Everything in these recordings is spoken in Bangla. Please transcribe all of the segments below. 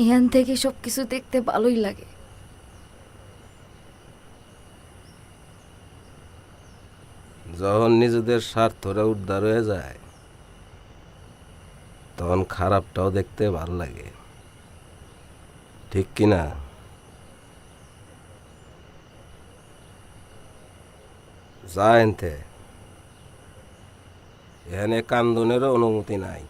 এখান থেকে সব কিছু দেখতে ভালোই লাগে। যখন নিজেদের স্বার্থরা উদ্ধার হয়ে যায় তখন খারাপটাও দেখতে ভালো লাগে, ঠিক কিনা? যা এনতে, এখানে কান্দনেরও অনুমতি নাই।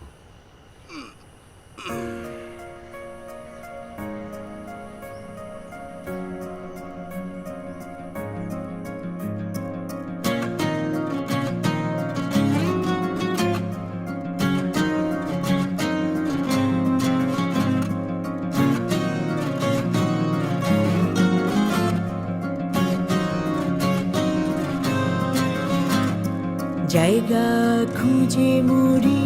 জায়গা খুঁজে মরি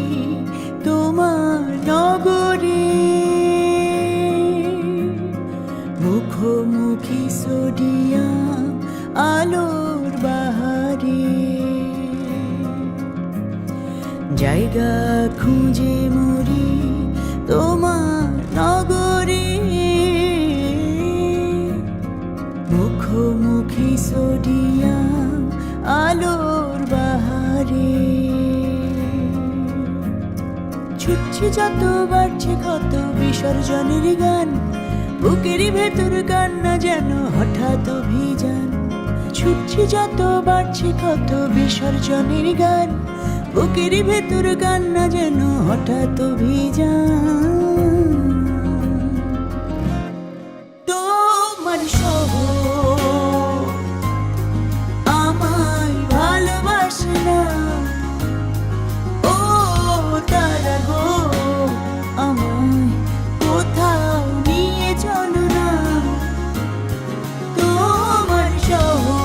তোমার নগরে, মুখোমুখি সোডিয়াম আলোর বাহারে। জায়গা খুঁজে মরি তোমার নগরে, মুখোমুখি সোডিয়াম আলোর বাহারে। ছুটছে যত বাড়ছে কত বিসর্জনের গান, বুকের ভেতর কান্না যেন হঠাৎ অভিযান। ছুটছে যত বাড়ছে কত বিসর্জনের গান, বুকের ভেতর কান্না যেন হঠাৎ অভিযান। তোমার শহর আমায় ভালোবাসে না, ও তারা গো আমায় কোথাও নিয়ে চলো না। তোমার শহর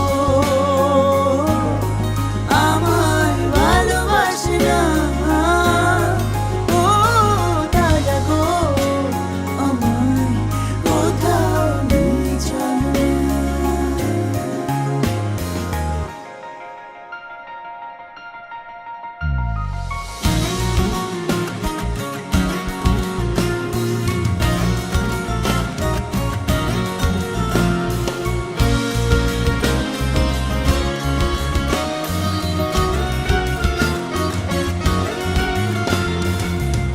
আমায় ভালোবাসে না, ও তারা গো আমায় কোথাও নিয়ে চলো না।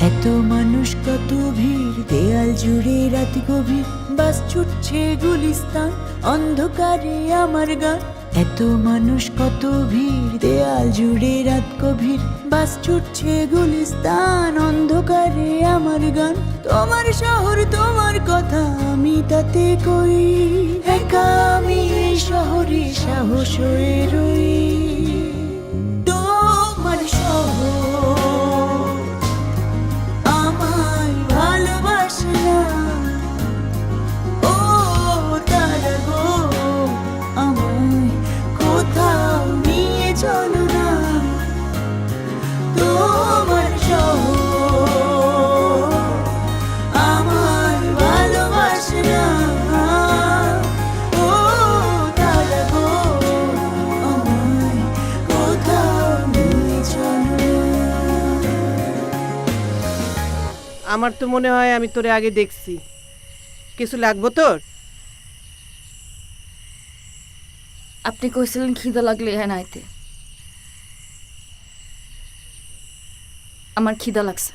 এত মানুষ কত ভিড়, দেয়াল জুড়ে রাত গভীর, বাস ছুটছে গুলিস্তান অন্ধকারে আমার গান। এত মানুষ কত ভিড়, দেয়াল জুড়ে রাত গভীর, বাস ছুটছে গুলিস্তান অন্ধকারে আমার গান। তোমার শহর তোমার কথা আমি তাতে কই, একা আমি এই শহরে সাহস হয়ে রই। তোমার শহর আমায় ভালোবাসে না, ও তারা গো আমায় কোথাও নিয়ে চলো না। তোমার শহর আমায় ভালোবাসে না, ও তারা গো আমায় কোথাও নিয়ে চলো না। আমার তো মনে হয় আমি তোরে আগে দেখছি। কিছু লাগবো তোর? আপনি কইছিলেন খিদা লাগলে এখানে আইতে। আমার খিদা লাগছে।